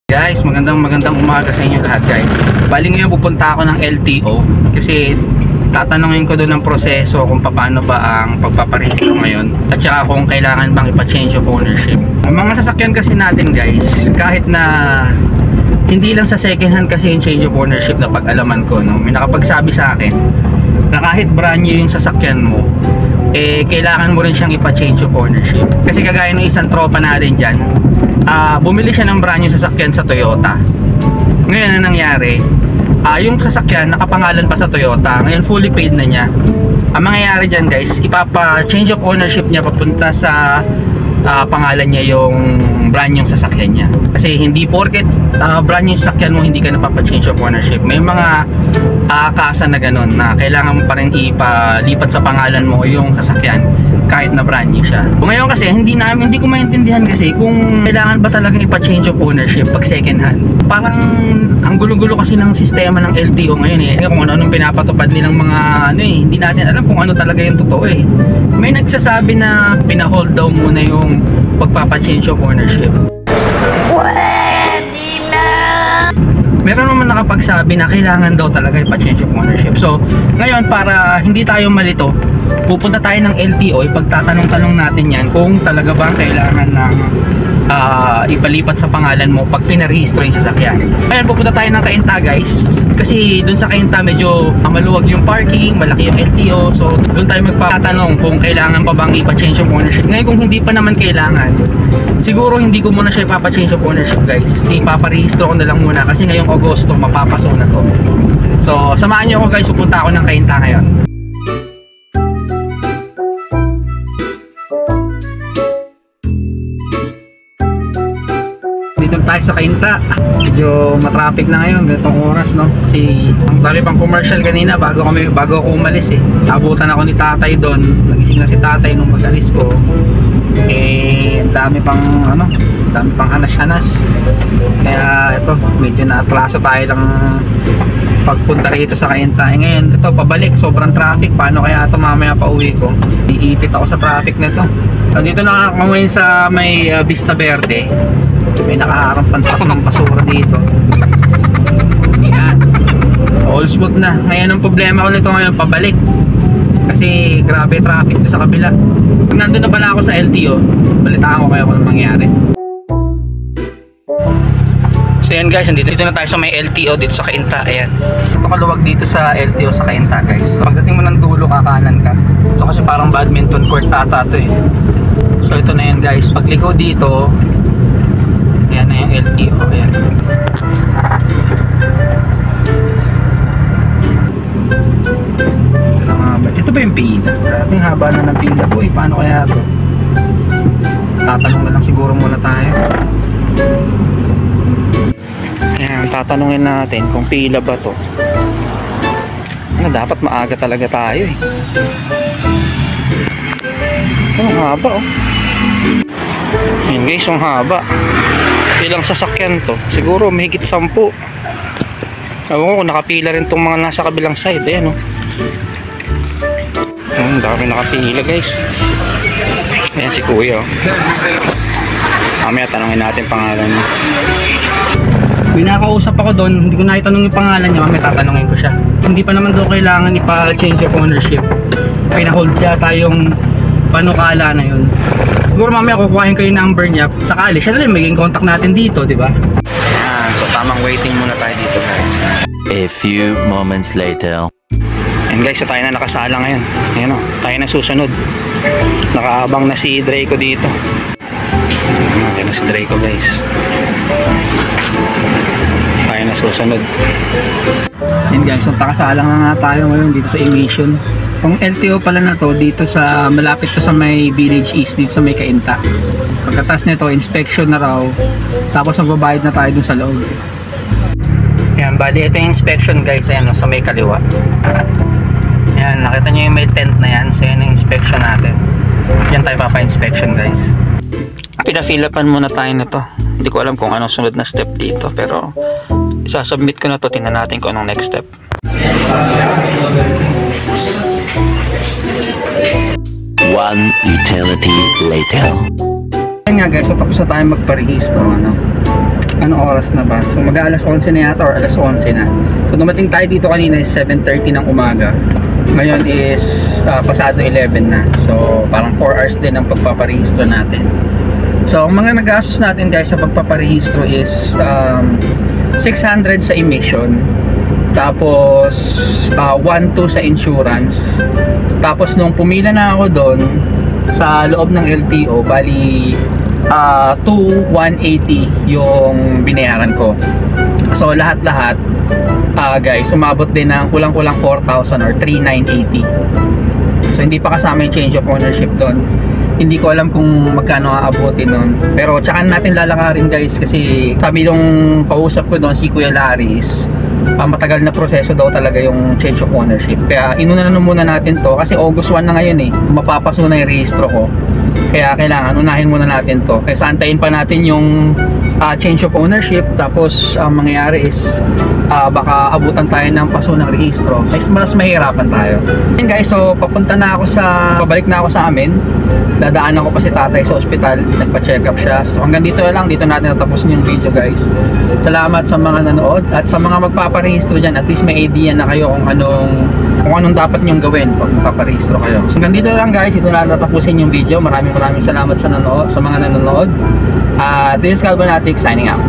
Guys, magandang umaga sa inyo lahat guys. Bali ngayon pupunta ako ng LTO kasi tatanungin ko doon ang proseso kung paano ba ang pagpaparehistro ngayon at saka kung kailangan bang ipa-change of ownership. Ang mga sasakyan kasi natin guys, kahit na hindi lang sa second hand kasi yung change of ownership na pag-alaman ko, no? May nakapagsabi sa akin na kahit brand new yung sasakyan mo, kailangan mo rin siyang ipa-change of ownership. Kasi kagaya ng isang tropa natin dyan, bumili siya ng brand new sasakyan sa Toyota. Ngayon ang nangyari, yung sasakyan nakapangalan pa sa Toyota, ngayon fully paid na niya. Ang mangyayari dyan guys, ipapa-change of ownership niya papunta sa pangalan niya yung brand new sasakyan niya. Kasi hindi porket brand new sasakyan mo, hindi ka napapa-change of ownership. May mga kasa na ganun na kailangan mo pa rin ipalipat sa pangalan mo yung sasakyan kahit na brand new siya. Ngayon kasi hindi ko maintindihan kasi kung kailangan ba talagang ipa-change of ownership pag second hand. Parang ang gulo-gulo kasi ng sistema ng LTO ngayon kung ano-anong pinapatupad nilang mga hindi natin alam kung ano talaga yung totoo May nagsasabi na pina-hold daw muna yung pagpapa-change of ownership. Meron naman nakapagsabi na kailangan daw talaga ipa-change of ownership. So, ngayon para hindi tayo malito, pupunta tayo ng LTO, ipagtatanong-tanong natin yan kung talaga ba kailangan ng ipalipat sa pangalan mo pag pinarehistro yung sasakyan. Ngayon pupunta tayo ng Cainta guys, kasi dun sa Cainta medyo maluwag yung parking, malaki yung LTO, so dun tayo magpatanong kung kailangan pa bang ipa-change of ownership. Ngayon kung hindi pa naman kailangan, siguro hindi ko muna siya ipapa-change of ownership guys, ipaparehistro ko na lang muna kasi ngayong Agosto mapapaso na to. So samahan nyo ako guys, pupunta ako ng Cainta ngayon. Dito tayo sa Cainta. Medyo matraffic na ngayon ganitong oras, no? Kasi ang dami pang commercial kanina bago ako umalis Abutan ako ni tatay doon. Nagising na si tatay nung pag-alis ko. Ang dami pang hanas-hanas. Kaya ito, medyo na-atraso tayo lang pagpunta rito sa Cainta. Ngayon, ito pabalik, sobrang traffic. Paano kaya ito mamaya pa uwi ko? Iipit ako sa traffic nito. Dito na ako ngayon sa may Vista Verde. May nakaharap pang truck ng basura dito. Yan. All smooth na. Ngayon ang problema ko nito ngayon pabalik. Kasi grabe traffic doon sa kabila. Pag nandun na pala ako sa LTO, balitaan ko kayo kung anong mangyari. So yan guys, dito na tayo sa may LTO dito sa Cainta. Ayan. Ito kaluwag dito sa LTO sa Cainta guys. So, pagdating mo ng dulo, kakanan ka. Ito kasi parang badminton court ata ito So ito na yan guys. Pagliko dito, ayan na yung LTO. Ayan. Ito na nga ba? Ito ba yung pila? Ang haba na ng pila po Paano kaya ito? Tatanong na lang siguro muna tayo. Ayan, tatanungin natin kung pila ba to. Dapat maaga talaga tayo Ang haba Ayan guys, ang haba. Ilang sasakyan to? Siguro mahigit 10. Ewan ko kung nakapila rin tong mga nasa kabilang side. Ayan Ang dami nakapila guys. Ayan si kuya Mamaya tanongin natin pangalan niya. May nakausap ako doon, hindi ko na itanong yung pangalan niya, mamaya tatanungin ko siya. Hindi pa naman daw kailangan ipa-change of ownership. Pina-hold siya tayong panukala na yun. Siguro mamaya kukuhain ko yung number niya. Sakali, siya na rin magiging contact natin dito, di ba? Ayan, so tamang waiting muna tayo dito guys. A few moments later. And guys, so tayo na nakasala ngayon. Ayan tayo na susunod. Nakaabang na si Draco dito. Ayan na si Draco guys. Tayo na susunod. Ayan guys, so pakasalang na nga tayo ngayon dito sa Emission. Kung LTO pala na to, dito sa malapit to sa may Village East, dito sa may Cainta. Pagkatas nito, inspection na raw. Tapos magbabayad na tayo dun sa loob. Ayan, bali ito yung inspection guys, ayan sa may kaliwa. Ayan, nakita nyo yung may tent na yan. So yan yung inspection natin. Diyan tayo papa-inspection guys. Pina-fill-upan muna tayo na to. Hindi ko alam kung anong sunod na step dito, pero isasubmit ko na to. Tingnan natin kung anong next step. One eternity later. Ayan nga guys, so tapos na tayo magparehistro Anong oras na ba? So mag-aalas 11 na yata or alas 11 na. So dumating tayo dito kanina is 7:30 ng umaga. Ngayon is pasado 11 na. So parang 4 hours din ang pagpaparehistro natin. So ang mga nag-gastos natin guys sa pagpaparehistro is 600 sa emission. Tapos 1,200 sa insurance. Tapos nung pumila na ako doon sa loob ng LTO, bali 2,180 yung binayaran ko. So lahat-lahat guys, umabot din ng kulang-kulang 4,000 or 3,980. So hindi pa kasama yung change of ownership doon. Hindi ko alam kung magkano aabutin nun. Pero tsaka natin lalakarin guys, kasi sabi nung kausap ko doon si Kuya Laris, matagal na proseso daw talaga yung change of ownership. Kaya inuna na muna natin to kasi August 1 na ngayon mapapaso na yung rehistro ko. Kaya kailangan unahin muna natin to. Kaya antayin pa natin yung change of ownership. Tapos ang mangyayari is baka abutan tayo ng paso ng rehistro. Mas mahirapan tayo. And guys, so pabalik na ako sa amin. Dadaanan ko pa si tatay sa ospital, nagpa-check up siya. So hanggang dito na lang, dito natin natapusin yung video guys. Salamat sa mga nanood at sa mga magpaparehistro dyan, at least may idea na kayo kung anong dapat nyong gawin pag magpaparehistro kayo. So hanggang dito na lang guys, dito natin natapusin yung video. Maraming salamat sa mga nanonood. This is Calvanatic signing out.